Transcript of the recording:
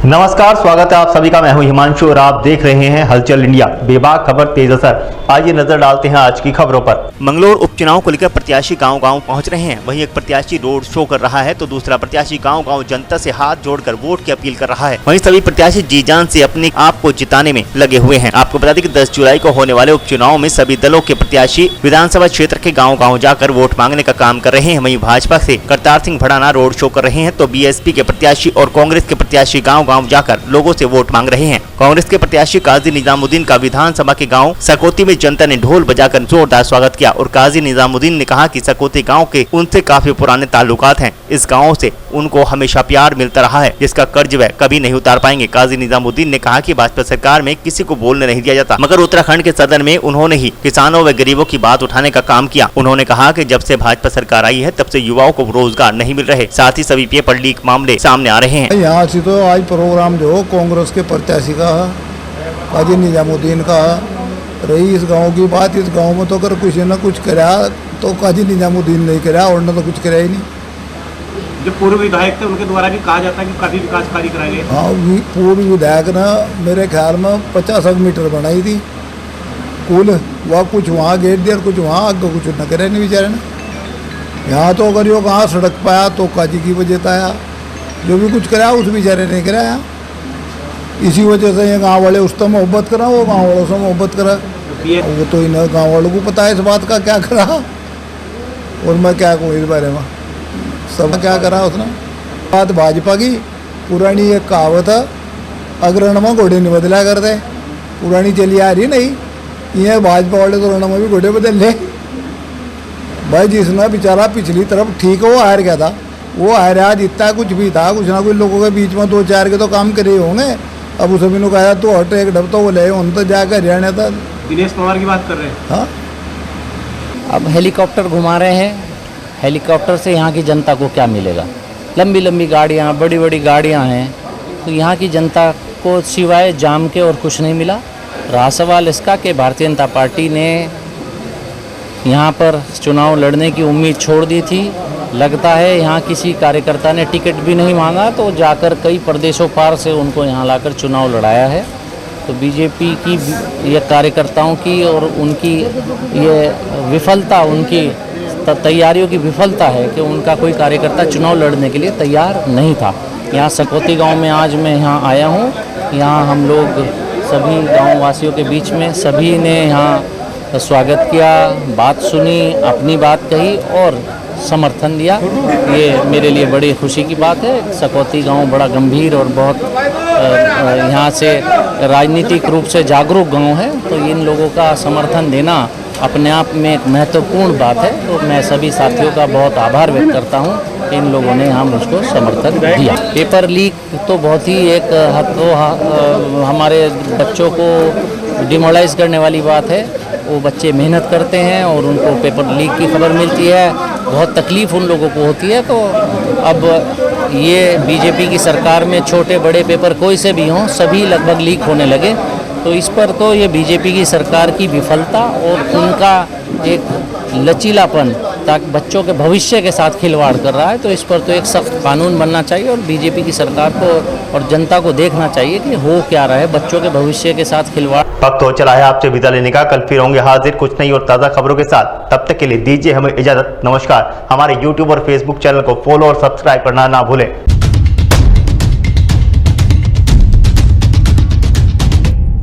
नमस्कार, स्वागत है आप सभी का। मैं हूं हिमांशु और आप देख रहे हैं हलचल इंडिया। बेबाक खबर तेज असर। आइए नजर डालते हैं आज की खबरों पर। मंगलौर उपचुनाव को लेकर प्रत्याशी गांव-गांव पहुंच रहे हैं। वहीं एक प्रत्याशी रोड शो कर रहा है तो दूसरा प्रत्याशी गांव-गांव जनता से हाथ जोड़कर वोट की अपील कर रहा है। वहीं सभी प्रत्याशी जी जान से अपने आप को जिताने में लगे हुए हैं। आपको बता दें कि 10 जुलाई को होने वाले उपचुनाव में सभी दलों के प्रत्याशी विधानसभा क्षेत्र के गाँव-गाँव जाकर वोट मांगने का काम कर रहे हैं। वहीं भाजपा से करतार सिंह भड़ाना रोड शो कर रहे हैं तो बीएसपी के प्रत्याशी और कांग्रेस के प्रत्याशी गाँव-गाँव जाकर लोगों से वोट मांग रहे हैं। कांग्रेस के प्रत्याशी काजी निजामुद्दीन का विधानसभा के गांव सकौती में जनता ने ढोल बजाकर जोरदार स्वागत किया और काजी निजामुद्दीन ने कहा कि सकौती गांव के उनसे काफी पुराने ताल्लुकात हैं। इस गांव से उनको हमेशा प्यार मिलता रहा है, जिसका कर्ज वह कभी नहीं उतार पाएंगे। काजी निजामुद्दीन ने कहा कि भाजपा सरकार में किसी को बोलने नहीं दिया जाता, मगर उत्तराखंड के सदन में उन्होंने ही किसानों व गरीबों की बात उठाने का काम किया। उन्होंने कहा कि जब से भाजपा सरकार आई है तब से युवाओं को रोजगार नहीं मिल रहे, साथ ही सभी पेपर लीक मामले सामने आ रहे हैं। यहाँ से तो आज प्रोग्राम जो कांग्रेस के प्रत्याशी का काजी निजामुद्दीन का रही इस गांव की बात। इस गांव में तो अगर कुछ न कुछ करा तो काजी निजामुद्दीन नहीं करा और न तो कुछ करा ही नहीं। जो पूर्व विधायक थे उनके द्वारा भी कहा जाता है कि काफी विकास कार्य कराए गए। हाँ, पूर्व विधायक ने मेरे ख्याल में 50 मीटर बनाई थी कुल। वह कुछ वहाँ गेट दिया और कुछ वहाँ आगे कुछ न करे नहीं बेचारे ने। यहाँ तो अगर यो कहाँ सड़क पाया तो काजी की वजह से आया, जो भी कुछ कराया उस बेचारे ने कराया। इसी वजह से ये गांव वाले उससे मोहब्बत करा, वो गांव वालों से मोहब्बत करा। वो तो इन गांव वालों को पता है इस बात का क्या करा और मैं क्या कहूँ इस बारे में। सब क्या करा उसने। बात भाजपा की पुरानी एक कहावत है, अग्रण में घोड़े नहीं बदला करते, पुरानी चली आ रही नहीं। ये भाजपा वाले तो रण में भी घोड़े बदल ले भाई। जिसने बेचारा पिछली तरफ ठीक है वो हार गया था, वो हारा जितना कुछ भी था, कुछ ना कुछ लोगों के बीच में 2-4 के तो काम करे होंगे। अब उस सभी ने कहा तो हट एक डब तो वो ले उन तो जाकर हरियाणा था। दिनेश पवार की बात कर रहे हैं। हाँ, अब हेलीकॉप्टर घुमा रहे हैं। हेलीकॉप्टर से यहाँ की जनता को क्या मिलेगा? लंबी लंबी गाड़ियाँ, बड़ी बड़ी गाड़ियाँ हैं, तो यहाँ की जनता को सिवाय जाम के और कुछ नहीं मिला। रहा सवाल इसका कि भारतीय जनता पार्टी ने यहाँ पर चुनाव लड़ने की उम्मीद छोड़ दी थी। लगता है यहाँ किसी कार्यकर्ता ने टिकट भी नहीं मांगा तो जाकर कई प्रदेशों पार से उनको यहाँ लाकर चुनाव लड़ाया है। तो बीजेपी की ये कार्यकर्ताओं की और उनकी ये विफलता, उनकी तैयारियों की विफलता है कि उनका कोई कार्यकर्ता चुनाव लड़ने के लिए तैयार नहीं था। यहाँ सकौती गांव में आज मैं यहाँ आया हूँ। यहाँ हम लोग सभी गाँव वासियों के बीच में सभी ने यहाँ स्वागत किया, बात सुनी, अपनी बात कही और समर्थन दिया। ये मेरे लिए बड़ी खुशी की बात है। सकौती गांव बड़ा गंभीर और बहुत यहाँ से राजनीतिक रूप से जागरूक गांव है, तो इन लोगों का समर्थन देना अपने आप में एक महत्वपूर्ण बात है। तो मैं सभी साथियों का बहुत आभार व्यक्त करता हूँ कि इन लोगों ने यहाँ मुझको समर्थन दिया। पेपर लीक तो बहुत ही एक हद तो हमारे बच्चों को डिमोरलाइज करने वाली बात है। वो बच्चे मेहनत करते हैं और उनको पेपर लीक की खबर मिलती है, बहुत तकलीफ़ उन लोगों को होती है। तो अब ये बीजेपी की सरकार में छोटे बड़े पेपर कोई से भी हों, सभी लगभग लीक होने लगे। तो इस पर तो ये बीजेपी की सरकार की विफलता और उनका एक लचीलापन ताकि बच्चों के भविष्य के साथ खिलवाड़ कर रहा है। तो इस पर तो एक सख्त कानून बनना चाहिए और बीजेपी की सरकार को और जनता को देखना चाहिए कि हो क्या रहा है बच्चों के भविष्य के साथ खिलवाड़। वक्त हो चला है आपसे विदा लेने का। कल फिर होंगे हाजिर कुछ नई और ताज़ा खबरों के साथ। तब तक के लिए दीजिए हमें इजाजत। नमस्कार। हमारे YouTube और Facebook चैनल को फॉलो और सब्सक्राइब करना ना भूलें।